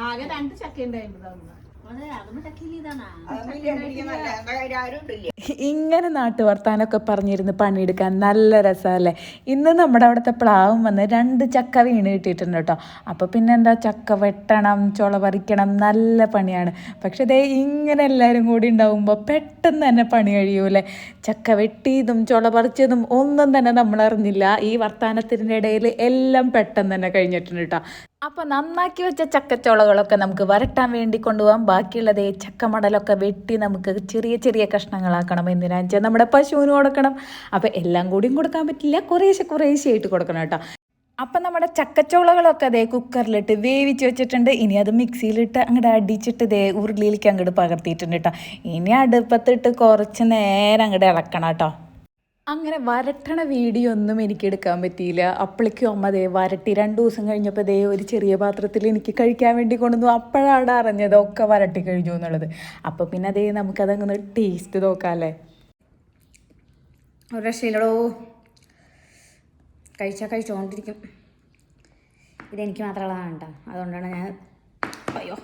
ആകെ 2 ചക്ക ഉണ്ടായിരുന്നു. ഇങ്ങനെ നാട്ടുവർത്താനൊക്കെ പറഞ്ഞിരുന്ന് പണിയെടുക്കാൻ നല്ല രസമല്ലേ. ഇന്ന് നമ്മുടെ അവിടുത്തെ പ്ലാവും വന്ന് 2 ചക്ക വീണ് കിട്ടിയിട്ടുണ്ട് കേട്ടോ. അപ്പോൾ പിന്നെ എന്താ, ചക്ക വെട്ടണം, ചുള പറിക്കണം, നല്ല പണിയാണ്. പക്ഷെ ദേ ഇങ്ങനെ എല്ലാവരും കൂടി ഉണ്ടാവുമ്പോൾ പെട്ടെന്ന് തന്നെ പണി കഴിയൂലേ. ചക്ക വെട്ടിയതും ചുള പറിച്ചതും ഒന്നും തന്നെ നമ്മൾ അറിഞ്ഞില്ല. ഈ വർത്താനത്തിൻ്റെ ഇടയിൽ എല്ലാം പെട്ടെന്ന് തന്നെ കഴിഞ്ഞിട്ടുണ്ട് കേട്ടോ. അപ്പോൾ നന്നാക്കി വെച്ച ചക്കച്ചോളകളൊക്കെ നമുക്ക് വരട്ടാൻ വേണ്ടി കൊണ്ടുപോകാം. ബാക്കിയുള്ളത് ചക്കമടലൊക്കെ വെട്ടി നമുക്ക് ചെറിയ ചെറിയ കഷ്ണങ്ങളാക്കണം. എന്തിനാണെന്ന് വെച്ചാൽ നമ്മുടെ പശുവിന് കൊടുക്കണം. അപ്പോൾ എല്ലാം കൂടിയും കൊടുക്കാൻ പറ്റില്ല, കുറേശ്ശെയായിട്ട് കൊടുക്കണം കേട്ടോ. അപ്പം നമ്മുടെ ചക്കച്ചോളകളൊക്കെ അതേ കുക്കറിലിട്ട് വേവിച്ച് വെച്ചിട്ടുണ്ട്. ഇനി അത് മിക്സിയിലിട്ട് അങ്ങോട്ട് അടിച്ചിട്ട് ദേ ഉരുളിയിലേക്ക് അങ്ങോട്ട് പകർത്തിയിട്ടുണ്ട് കേട്ടോ. ഇനി അടുപ്പത്തിട്ട് കുറച്ച് നേരം അങ്ങോട്ട് ഇളക്കണം കേട്ടോ. അങ്ങനെ വരട്ടണ വീഡിയോ ഒന്നും എനിക്ക് എടുക്കാൻ പറ്റിയില്ല. അപ്പോഴേക്കും അമ്മ ദേ വരട്ടി 2 ദിവസം കഴിഞ്ഞപ്പോൾ ദേ ഒരു ചെറിയ പാത്രത്തിൽ എനിക്ക് കഴിക്കാൻ വേണ്ടി കൊണ്ടുവന്നു. അപ്പോഴാണ് അറിഞ്ഞത് ഒക്കെ വരട്ടി കഴിഞ്ഞു എന്നുള്ളത്. അപ്പോൾ പിന്നെ അതേ നമുക്കതങ്ങനെ ടേസ്റ്റ് നോക്കാമല്ലേ. ഒരു രക്ഷയില്ലടോ, കഴിച്ചോണ്ടിരിക്കും. ഇതെനിക്ക് മാത്രമുള്ളതാണ് കേട്ടോ, അതുകൊണ്ടാണ് ഞാൻ അയ്യോ